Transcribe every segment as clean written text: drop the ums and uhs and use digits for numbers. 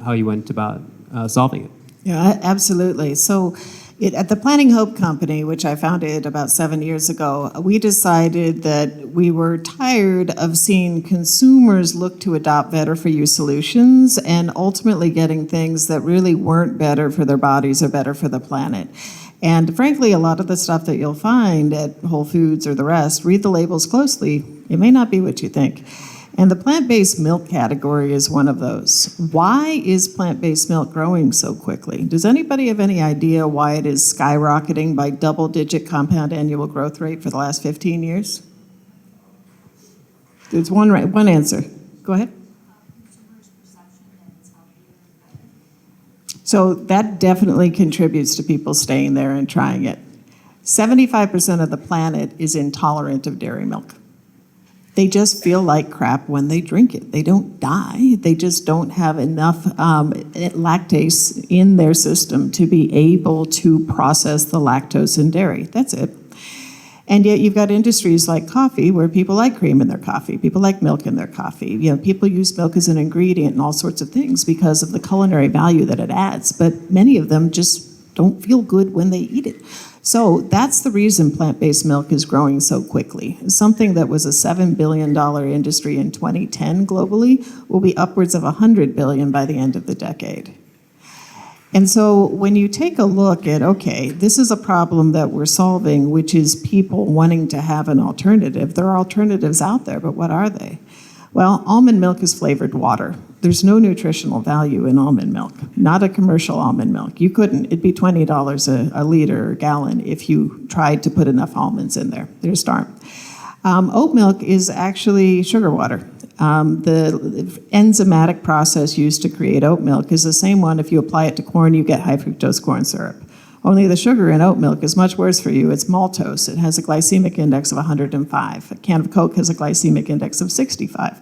how you went about solving it. Yeah, absolutely. So at the Planting Hope Company, which I founded about 7 years ago, we decided that we were tired of seeing consumers look to adopt better-for-you solutions and ultimately getting things that really weren't better for their bodies or better for the planet. And frankly, a lot of the stuff that you'll find at Whole Foods or the rest, read the labels closely, it may not be what you think. And the plant-based milk category is one of those. Why is plant-based milk growing so quickly? Does anybody have any idea why it is skyrocketing by double-digit compound annual growth rate for the last 15 years? There's one answer. Go ahead. So that definitely contributes to people staying there and trying it. 75% of the planet is intolerant of dairy milk. They just feel like crap when they drink it. They don't die. They just don't have enough lactase in their system to be able to process the lactose in dairy. That's it. And yet you've got industries like coffee where people like cream in their coffee. People like milk in their coffee. You know, people use milk as an ingredient in all sorts of things because of the culinary value that it adds. But many of them just don't feel good when they eat it. So that's the reason plant-based milk is growing so quickly. Something that was a $7 billion industry in 2010 globally will be upwards of $100 billion by the end of the decade. And so when you take a look at, okay, this is a problem that we're solving, which is people wanting to have an alternative. There are alternatives out there, but what are they? Well, almond milk is flavored water. There's no nutritional value in almond milk, not a commercial almond milk. You couldn't, it'd be $20 a liter or gallon if you tried to put enough almonds in there. There just aren't. Oat milk is actually sugar water. The enzymatic process used to create oat milk is the same one. If you apply it to corn, you get high fructose corn syrup. Only the sugar in oat milk is much worse for you. It's maltose. It has a glycemic index of 105. A can of Coke has a glycemic index of 65.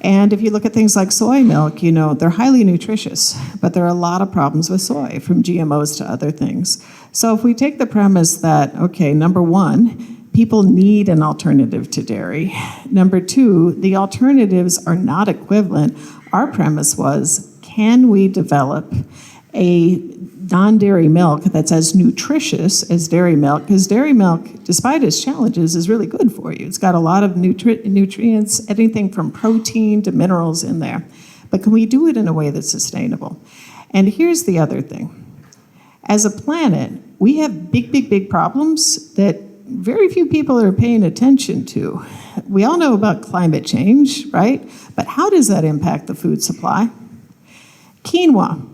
And if you look at things like soy milk, you know, they're highly nutritious, but there are a lot of problems with soy, from GMOs to other things. So if we take the premise that, okay, number one, people need an alternative to dairy. Number two, the alternatives are not equivalent. Our premise was, can we develop a non-dairy milk that's as nutritious as dairy milk? Because dairy milk, despite its challenges, is really good for you. It's got a lot of nutrients, anything from protein to minerals in there. But can we do it in a way that's sustainable? And here's the other thing. As a planet, we have big problems that very few people are paying attention to. We all know about climate change, right? But how does that impact the food supply? Quinoa,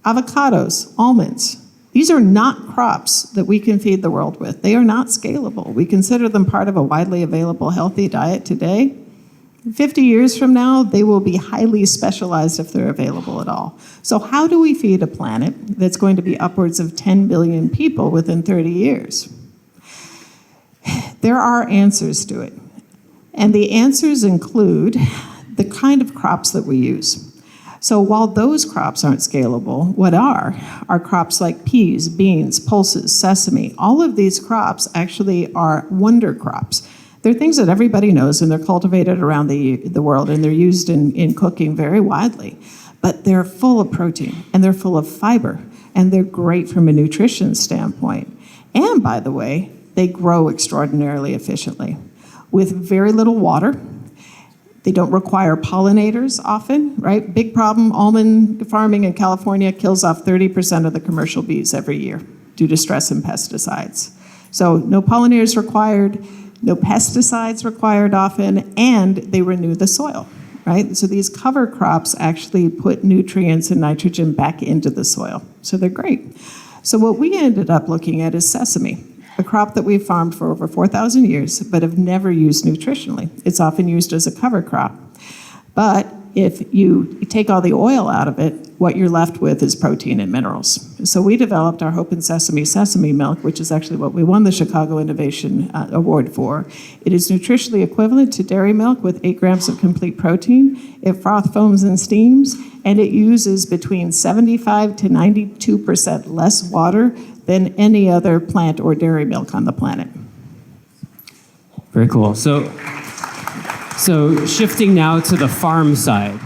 avocados, almonds. These are not crops that we can feed the world with. They are not scalable. We consider them part of a widely available healthy diet today. 50 years from now, they will be highly specialized if they're available at all. So how do we feed a planet that's going to be upwards of 10 billion people within 30 years? There are answers to it. And the answers include the kind of crops that we use. So while those crops aren't scalable, what are crops like peas, beans, pulses, sesame. All of these crops actually are wonder crops. They're things that everybody knows, and they're cultivated around the world, and they're used in cooking very widely. But they're full of protein, and they're full of fiber, and they're great from a nutrition standpoint. And by the way, they grow extraordinarily efficiently with very little water. They don't require pollinators often, right? Big problem, almond farming in California kills off 30% of the commercial bees every year due to stress and pesticides. So no pollinators required, no pesticides required often, and they renew the soil, right? So these cover crops actually put nutrients and nitrogen back into the soil. So they're great. So what we ended up looking at is sesame, a crop that we've farmed for over 4,000 years, but have never used nutritionally. It's often used as a cover crop. But if you take all the oil out of it, what you're left with is protein and minerals. So we developed our Hope and sesame milk, which is actually what we won the Chicago Innovation Award for. It is nutritionally equivalent to dairy milk with 8 grams of complete protein. It froth foams and steams, and it uses between 75 to 92% less water than any other plant or dairy milk on the planet. Very cool. So shifting now to the farm side,